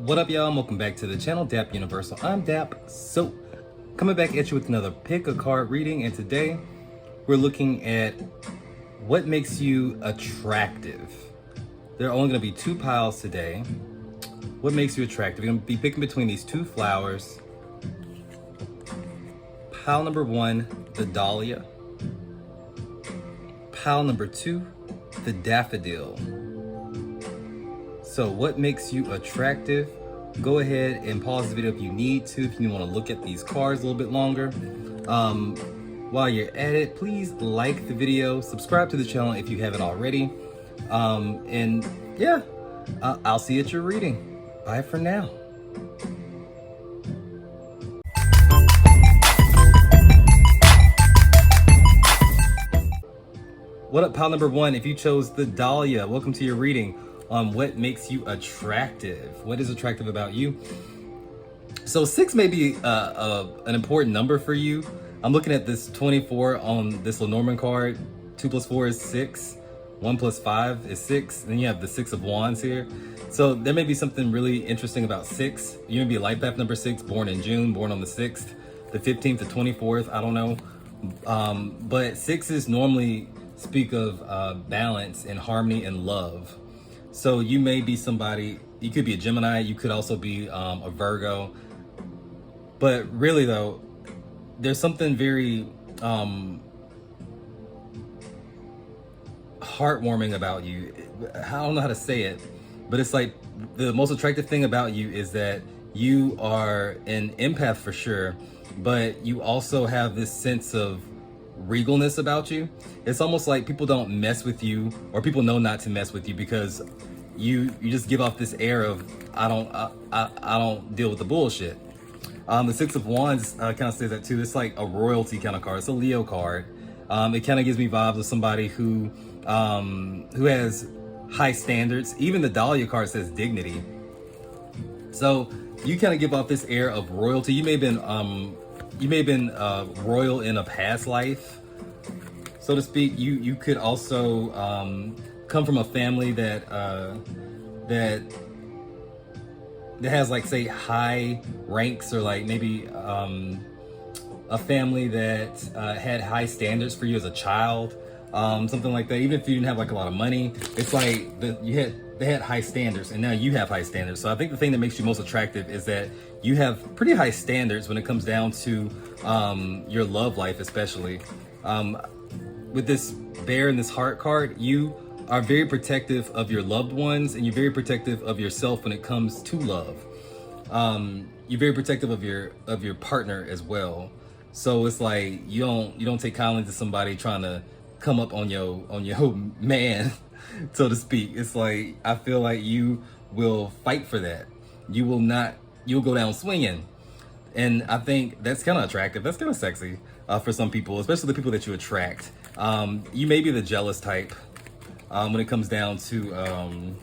What up, y'all? Welcome back to the channel, Dap Universal. I'm Dap. So, coming back at you with another pick a card reading, and today we're looking at what makes you attractive. There are only going to be two piles today. What makes you attractive? You're going to be picking between these two flowers. Pile number one, the dahlia. Pile number two, the daffodil. So what makes you attractive? Go ahead and pause the video if you need to, if you want to look at these cards a little bit longer. While you're at it, please like the video, subscribe to the channel if you haven't already. And yeah, I'll see you at your reading. Bye for now. What up, pile number one? If you chose the dahlia, welcome to your reading on what makes you attractive. What is attractive about you? So 6 may be an important number for you. I'm looking at this 24 on this Lenormand card. 2 plus 4 is 6. 1 plus 5 is 6. And then you have the 6 of wands here. So there may be something really interesting about 6. You may be a life path number 6, born in June, born on the 6th, the 15th, the 24th, I don't know. But 6s normally speak of balance and harmony and love. So you may be somebody, you could be a Gemini, you could also be a Virgo. But really though, there's something very heartwarming about you. I don't know how to say it, but it's like the most attractive thing about you is that you are an empath for sure, but you also have this sense of regalness about you. It's almost like people don't mess with you, or people know not to mess with you, because you just give off this air of I don't deal with the bullshit. The 6 of wands kind of says that too. It's like a royalty kind of card. It's a Leo card. It kind of gives me vibes of somebody who has high standards. Even the dahlia card says dignity. So you kind of give off this air of royalty. You may have been royal in a past life, so to speak. You could also come from a family that has, like, say, high ranks, or like maybe a family that had high standards for you as a child, something like that. Even if you didn't have like a lot of money, it's like they had high standards, and now you have high standards. So I think the thing that makes you most attractive is that you have pretty high standards when it comes down to your love life, especially. With this bear and this heart card, you are very protective of your loved ones, and you're very protective of yourself when it comes to love. You're very protective of your partner as well. So it's like you don't take kindly to somebody trying to come up on your man, so to speak. It's like, I feel like you will fight for that. You'll go down swinging. And I think that's kind of attractive. That's kind of sexy for some people, especially the people that you attract. You may be the jealous type when it comes down to,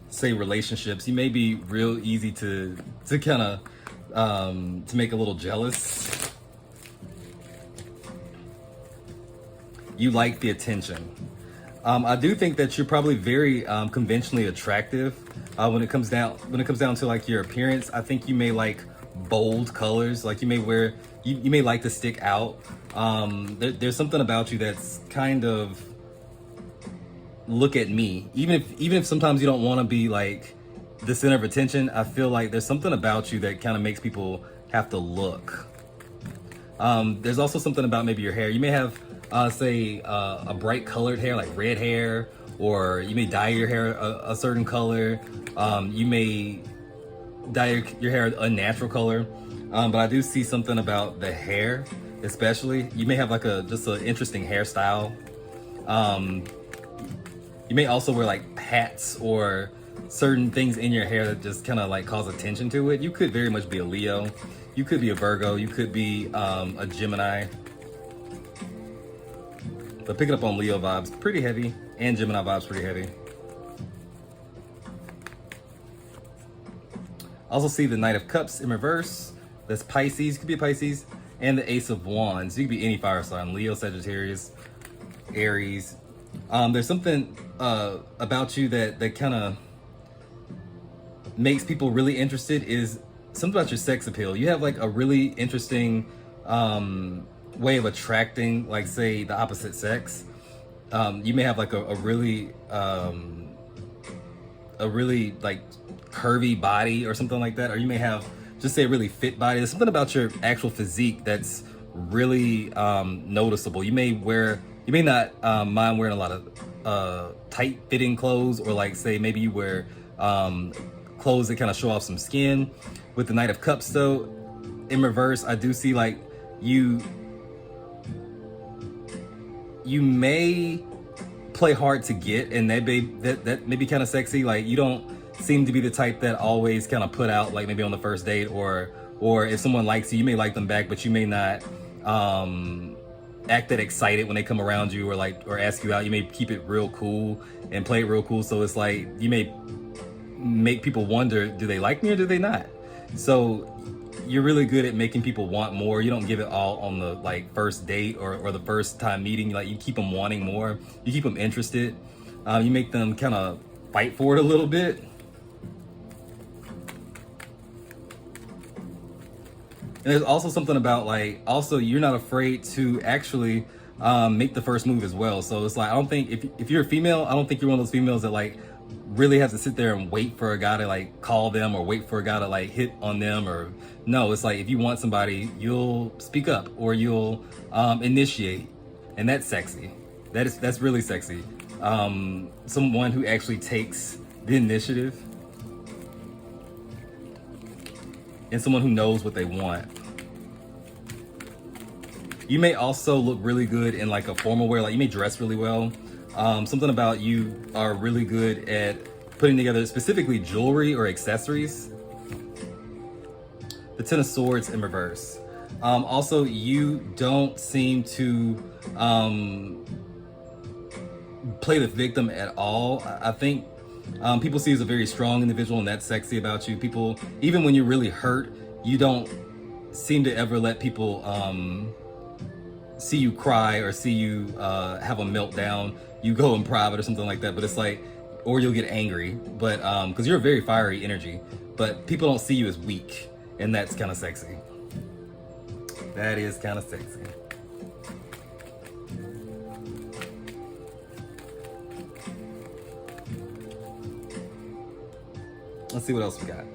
say, relationships. You may be real easy to kind of, to make a little jealous. You like the attention. I do think that you're probably very conventionally attractive when it comes down to like your appearance. I think you may like bold colors. Like you may like to stick out. There's something about you that's kind of, look at me. Even if sometimes you don't want to be like the center of attention, I feel like there's something about you that kind of makes people have to look. There's also something about maybe your hair. You may have say a bright colored hair, like red hair, or you may dye your hair a certain color. You may dye your hair a natural color, but I do see something about the hair, especially. You may have like just an interesting hairstyle. You may also wear like hats or certain things in your hair that just kind of like cause attention to it. You could very much be a Leo. You could be a Virgo. You could be a Gemini. But picking up on Leo vibes pretty heavy, and Gemini vibes pretty heavy. Also see the Knight of Cups in reverse. That's Pisces. You could be a Pisces. And the Ace of Wands. You could be any fire sign. Leo, Sagittarius, Aries. There's something about you that kind of makes people really interested is something about your sex appeal. You have like a really interesting way of attracting, like, say, the opposite sex. You may have like a really like curvy body or something like that, or you may have just say a really fit body. There's something about your actual physique that's really noticeable. You may not mind wearing a lot of tight fitting clothes, or like say maybe you wear clothes that kind of show off some skin. With the Knight of Cups though, in reverse, I do see like you may play hard to get, and that may be kind of sexy. Like, you don't seem to be the type that always kind of put out, like maybe on the first date, or if someone likes you, you may like them back, but you may not act that excited when they come around you, or ask you out. You may keep it real cool and play it real cool. So it's like you may make people wonder, do they like me or do they not? So you're really good at making people want more. You don't give it all on the like first date or the first time meeting. Like, you keep them wanting more. You keep them interested. You make them kind of fight for it a little bit. And there's also something about like, also you're not afraid to actually make the first move as well. So it's like, I don't think if you're a female, I don't think you're one of those females that like really have to sit there and wait for a guy to like call them, or wait for a guy to like hit on them. Or no, it's like if you want somebody, you'll speak up, or you'll initiate, and that's sexy. That's really sexy. Someone who actually takes the initiative, and someone who knows what they want. You may also look really good in like a formal wear. Like, you may dress really well. Something about you are really good at putting together specifically jewelry or accessories. The Ten of Swords in reverse. Also, you don't seem to play the victim at all. I think people see you as a very strong individual, and that's sexy about you. People, even when you're really hurt, you don't seem to ever let people see you cry or see you have a meltdown. You go in private or something like that, but it's like, or you'll get angry, but because you're a very fiery energy, but people don't see you as weak, and that's kind of sexy. That is kind of sexy. Let's see what else we got.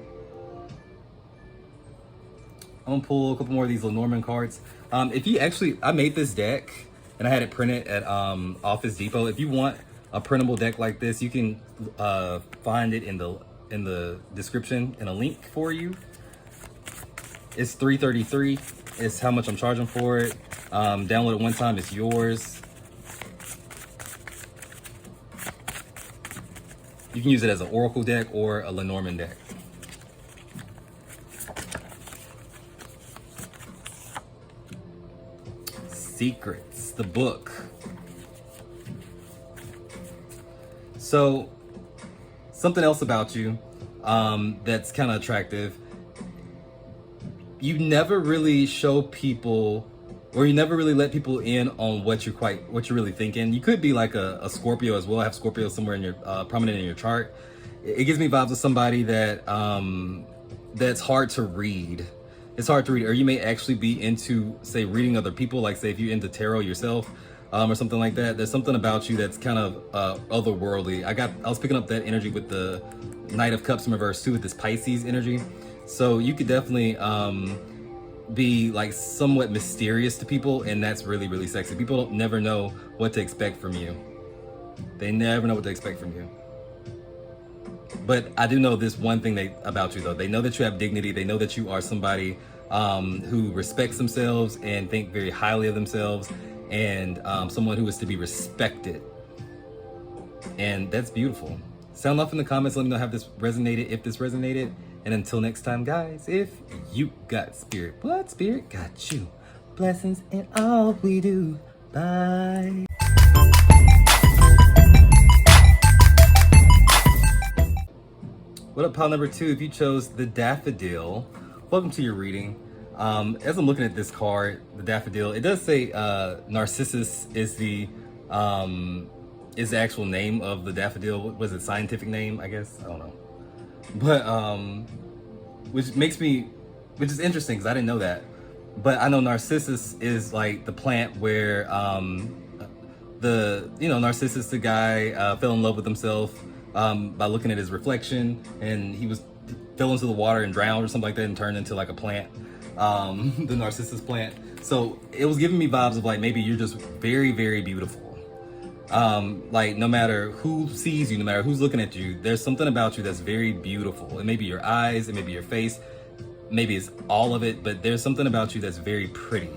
I'm gonna pull a couple more of these Lenormand cards. If you actually, I made this deck and I had it printed at Office Depot. If you want a printable deck like this, you can find it in the description and a link for you. It's $333. It's how much I'm charging for it. Download it one time, it's yours. You can use it as an Oracle deck or a Lenormand deck. Secrets, the book. So, something else about you that's kind of attractive. You never really show people, or you never really let people in on what you're really thinking. You could be like a Scorpio as well. I have Scorpio somewhere in your prominent in your chart. It gives me vibes of somebody that that's hard to read. It's hard to read, or you may actually be into, say, reading other people. Like, say, if you're into tarot yourself, or something like that. There's something about you that's kind of otherworldly. I was picking up that energy with the Knight of Cups in reverse too, with this Pisces energy. So you could definitely be like somewhat mysterious to people, and that's really, really sexy. People never know what to expect from you. They never know what to expect from you. But I do know this one thing about you though. They know that you have dignity. They know that you are somebody who respects themselves and think very highly of themselves, and someone who is to be respected. And that's beautiful. Sound off in the comments. Let me know if this resonated. And until next time, guys, if you got spirit, blood spirit got you. Blessings in all we do. Bye. What up, pile number 2? If you chose the Daffodil, welcome to your reading. As I'm looking at this card, the Daffodil, it does say Narcissus is the actual name of the daffodil. Was it scientific name? I guess, I don't know. But which is interesting because I didn't know that. But I know Narcissus is like the plant where Narcissus, the guy, fell in love with himself by looking at his reflection, and he fell into the water and drowned or something like that, and turned into like a plant, the Narcissus plant. So it was giving me vibes of like maybe you're just very, very beautiful. Like no matter who sees you, no matter who's looking at you, there's something about you that's very beautiful. It may be your eyes, it may be your face, maybe it's all of it, but there's something about you that's very pretty.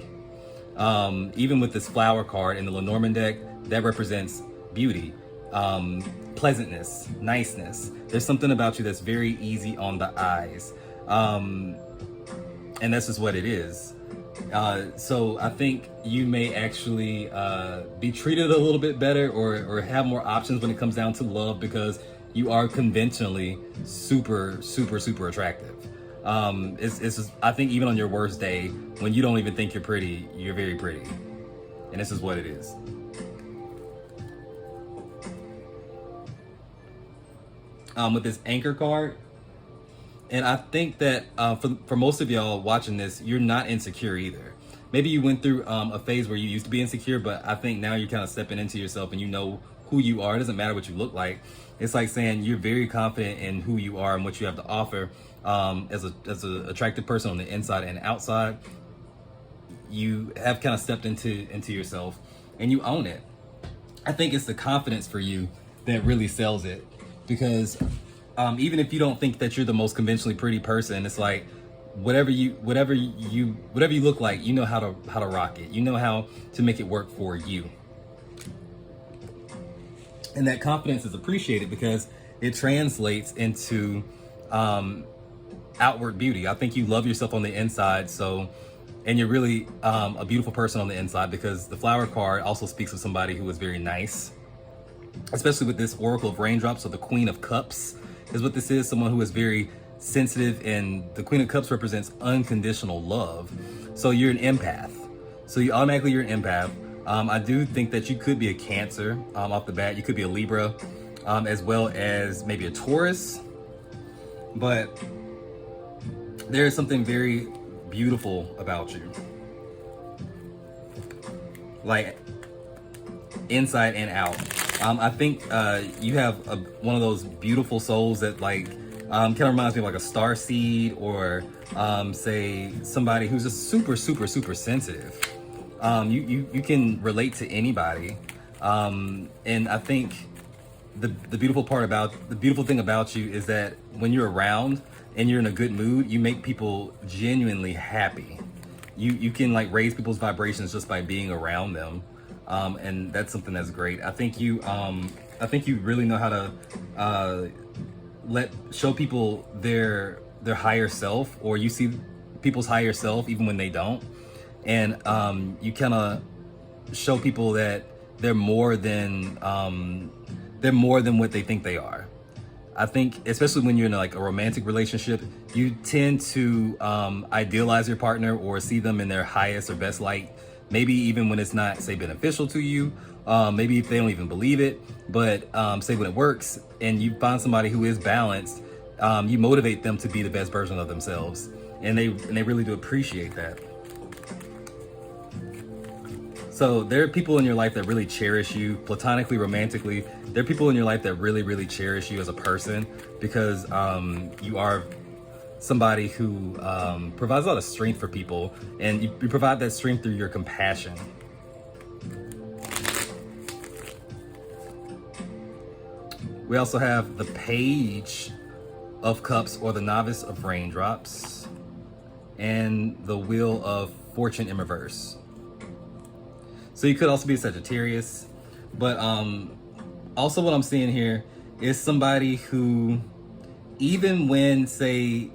Even with this flower card in the Lenormand deck, that represents beauty, pleasantness, niceness. There's something about you that's very easy on the eyes. And that's just what it is. So I think you may actually be treated a little bit better or have more options when it comes down to love, because you are conventionally super, super, super attractive. It's just, I think even on your worst day, when you don't even think you're pretty, you're very pretty. And this is what it is. With this anchor card, and I think that for most of y'all watching this, you're not insecure either. Maybe you went through a phase where you used to be insecure, but I think now you're kind of stepping into yourself and you know who you are. It doesn't matter what you look like. It's like saying you're very confident in who you are and what you have to offer as a attractive person on the inside and outside. You have kind of stepped into yourself and you own it. I think it's the confidence for you that really sells it, because even if you don't think that you're the most conventionally pretty person, it's like whatever you look like, you know how to rock it. You know how to make it work for you. And that confidence is appreciated because it translates into outward beauty. I think you love yourself on the inside, and you're really a beautiful person on the inside, because the flower card also speaks of somebody who is very nice, especially with this Oracle of Raindrops. So the Queen of Cups is what this is, someone who is very sensitive, and the Queen of Cups represents unconditional love. So you're an empath. So you're an empath. I do think that you could be a Cancer off the bat. You could be a Libra, as well as maybe a Taurus. But there is something very beautiful about you, like inside and out. I think you have one of those beautiful souls that like kind of reminds me of like a star seed, or say somebody who's just super, super, super sensitive. You can relate to anybody, and I think the beautiful thing about you is that when you're around and you're in a good mood, you make people genuinely happy. You can like raise people's vibrations just by being around them. And that's something that's great. I think you really know how to show people their higher self, or you see people's higher self even when they don't, and you kind of show people that they're more than what they think they are. I think especially when you're in like a romantic relationship, you tend to idealize your partner or see them in their highest or best light. Maybe even when it's not, say, beneficial to you. Maybe if they don't even believe it, but say when it works and you find somebody who is balanced, you motivate them to be the best version of themselves, and they really do appreciate that. So there are people in your life that really cherish you, platonically, romantically. There are people in your life that really, really cherish you as a person, because you are somebody who provides a lot of strength for people, and you provide that strength through your compassion. We also have the Page of Cups, or the Novice of Raindrops, and the Wheel of Fortune in reverse. So you could also be a Sagittarius, but also what I'm seeing here is somebody who, even when, say,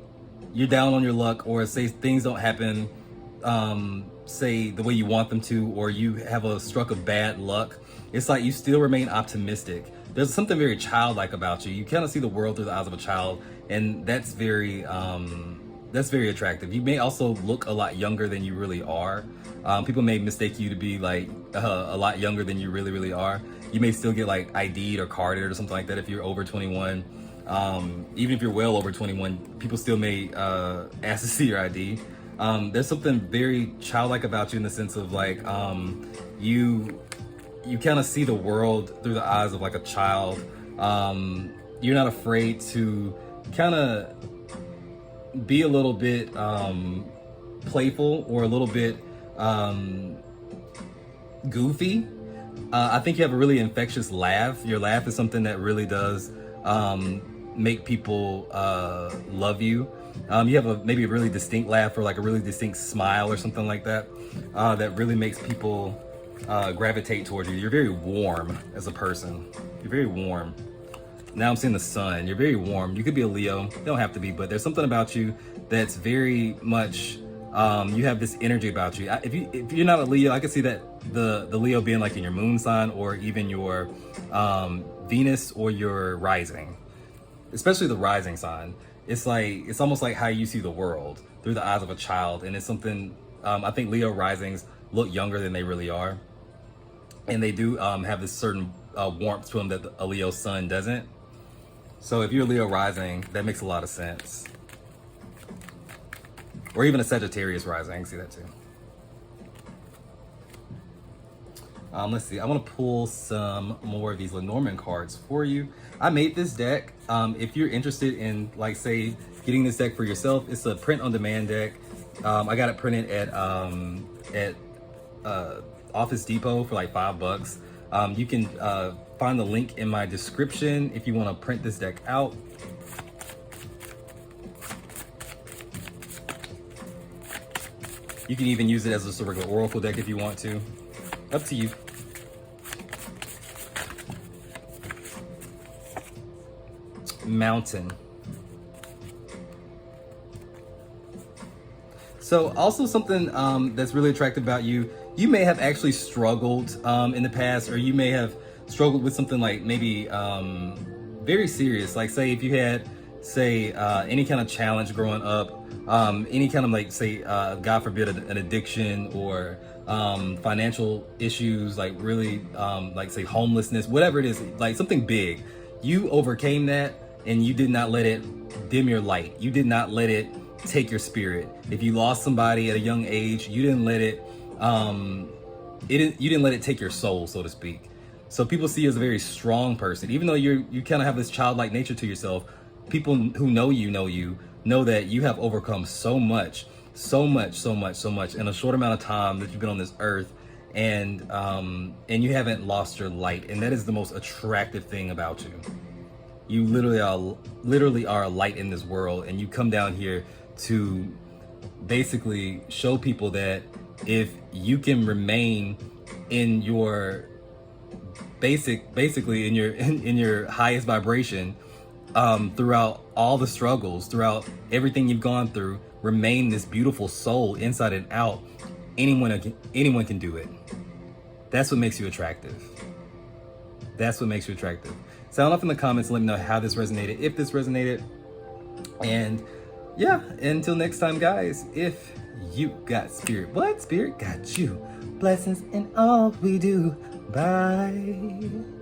you're down on your luck, or say things don't happen, say the way you want them to, or you have a struck of bad luck, it's like you still remain optimistic. There's something very childlike about you. You kind of see the world through the eyes of a child, and that's very attractive. You may also look a lot younger than you really are. People may mistake you to be like a lot younger than you really, really are. You may still get like ID'd or carded or something like that if you're over 21. Even if you're well over 21, people still may ask to see your ID. There's something very childlike about you in the sense of like you kind of see the world through the eyes of like a child. You're not afraid to kind of be a little bit playful or a little bit goofy. I think you have a really infectious laugh. Your laugh is something that really does make people love you. You have maybe a really distinct laugh or like a really distinct smile or something like that that really makes people gravitate towards you. You're very warm as a person. You're very warm. Now I'm seeing the sun. You're very warm. You could be a Leo. You don't have to be, but there's something about you that's very much, you have this energy about you. If you're not a Leo, I can see that the Leo being like in your moon sign or even your Venus or your rising, especially the rising sign. It's almost like how you see the world through the eyes of a child. And it's something, I think Leo risings look younger than they really are. And they do have this certain warmth to them that a Leo sun doesn't. So if you're a Leo rising, that makes a lot of sense. Or even a Sagittarius rising, I can see that too. Let's see, I want to pull some more of these Lenormand cards for you. I made this deck. If you're interested in, like, say, getting this deck for yourself, it's a print-on-demand deck. I got it printed at Office Depot for like $5. You can find the link in my description if you want to print this deck out. You can even use it as a regular oracle deck if you want to. Up to you. Mountain. So also something that's really attractive about you, you may have actually struggled in the past, or you may have struggled with something like maybe very serious. Like say if you had, say, any kind of challenge growing up, any kind of like, say, God forbid, an addiction or financial issues, like really, like say homelessness, whatever it is, like something big. You overcame that and you did not let it dim your light. You did not let it take your spirit. If you lost somebody at a young age, you didn't let it, you didn't let it take your soul, so to speak. So people see you as a very strong person, even though you kind of have this childlike nature to yourself. People who know that you have overcome so much in a short amount of time that you've been on this earth, and you haven't lost your light, and that is the most attractive thing about you. You literally are a light in this world, and you come down here to basically show people that if you can remain in your basically in your highest vibration, throughout all the struggles, throughout everything you've gone through, remain this beautiful soul inside and out, anyone can do it. That's what makes you attractive. That's what makes you attractive. Sound off in the comments and let me know how this resonated, if this resonated. And yeah, until next time, guys, if you got spirit, what spirit got you? Blessings in all we do. Bye.